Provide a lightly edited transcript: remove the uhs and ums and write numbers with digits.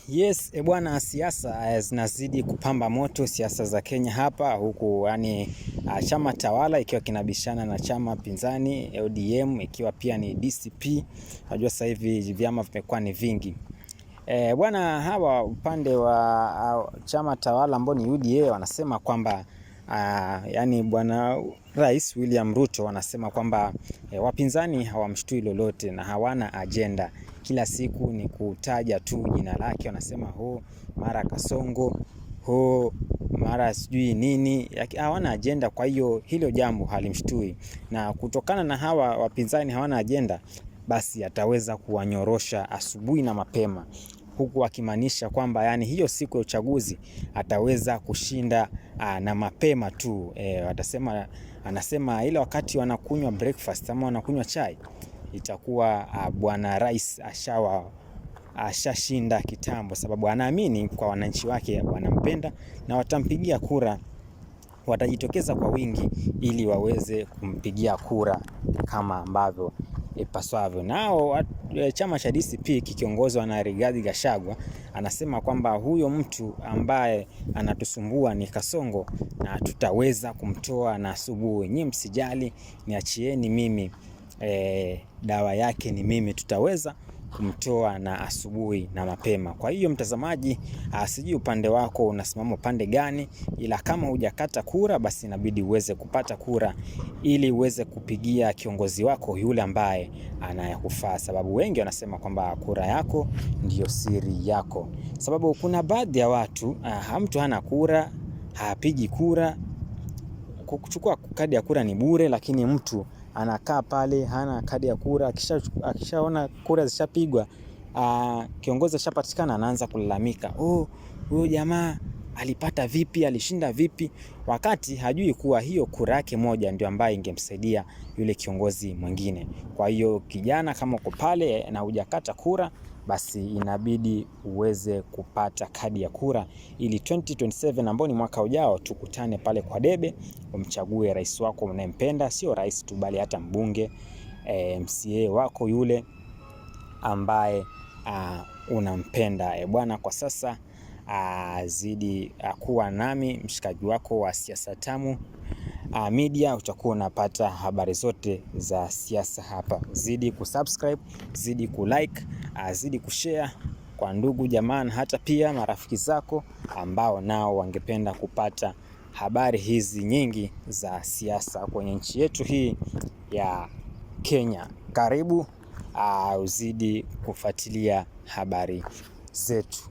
Yes, bwana, siasa zinazidi kupamba moto, siasa za Kenya hapa huku, yani chama tawala ikiwa kinabishana na chama pinzani ODM, ikiwa pia ni DCP. Unajua sasa hivi vyama vimekuwa ni vingi. Bwana, hawa upande wa chama tawala ambao ni UDA wanasema kwamba yani bwana Rais William Ruto wanasema kwamba wapinzani hawamshtui lolote na hawana agenda. Kila siku ni kutaja tu jina lake, wanasema mara Kasongo, mara sijui nini, hawana agenda. Kwa hiyo hilo jambo halimshtui, na kutokana na hawa wapinzani hawana agenda, basi ataweza kuwanyorosha asubuhi na mapema, huku akimaanisha kwamba yani hiyo siku ya uchaguzi ataweza kushinda na mapema tu. Anasema ile wakati wanakunywa breakfast ama wanakunywa chai, itakuwa bwana rais ashashinda kitambo, sababu anaamini kwa wananchi wake wanampenda na watampigia kura, watajitokeza kwa wingi ili waweze kumpigia kura kama ambavyo ipasavyo. Nao chama cha DCP kikiongozwa na Rigathi Gachagua anasema kwamba huyo mtu ambaye anatusumbua ni Kasongo na tutaweza kumtoa na asubuhi. Nyinyi msijali, niachieni mimi, dawa yake ni mimi, tutaweza kumtoa na asubuhi na mapema. Kwa hiyo mtazamaji, sijui upande wako unasimama upande gani, ila kama hujakata kura basi inabidi uweze kupata kura ili uweze kupigia kiongozi wako yule ambaye anayekufaa, sababu wengi wanasema kwamba kura yako ndiyo siri yako. Sababu kuna baadhi ya watu mtu hana kura, hapigi kura, kuchukua kadi ya kura ni bure, lakini mtu anakaa pale hana kadi ya kura, akishaona kura zishapigwa, kiongozi ashapatikana, anaanza kulalamika, huyo jamaa alipata vipi, alishinda vipi, wakati hajui kuwa hiyo kura yake moja ndio ambayo ingemsaidia yule kiongozi mwingine. Kwa hiyo kijana, kama uko pale na hujakata kura, basi inabidi uweze kupata kadi ya kura ili 2027 ambao ni mwaka ujao tukutane pale kwa debe, umchague rais wako unayempenda, sio rais tu bali hata mbunge, MCA wako yule ambaye unampenda. Bwana, kwa sasa zidi kuwa nami mshikaji wako wa Siasa Tamu Media, utakuwa unapata habari zote za siasa hapa. Zidi kusubscribe, zidi kulike, zidi kushare kwa ndugu jamaa na hata pia marafiki zako ambao nao wangependa kupata habari hizi nyingi za siasa kwenye nchi yetu hii ya Kenya. Karibu uzidi kufuatilia habari zetu.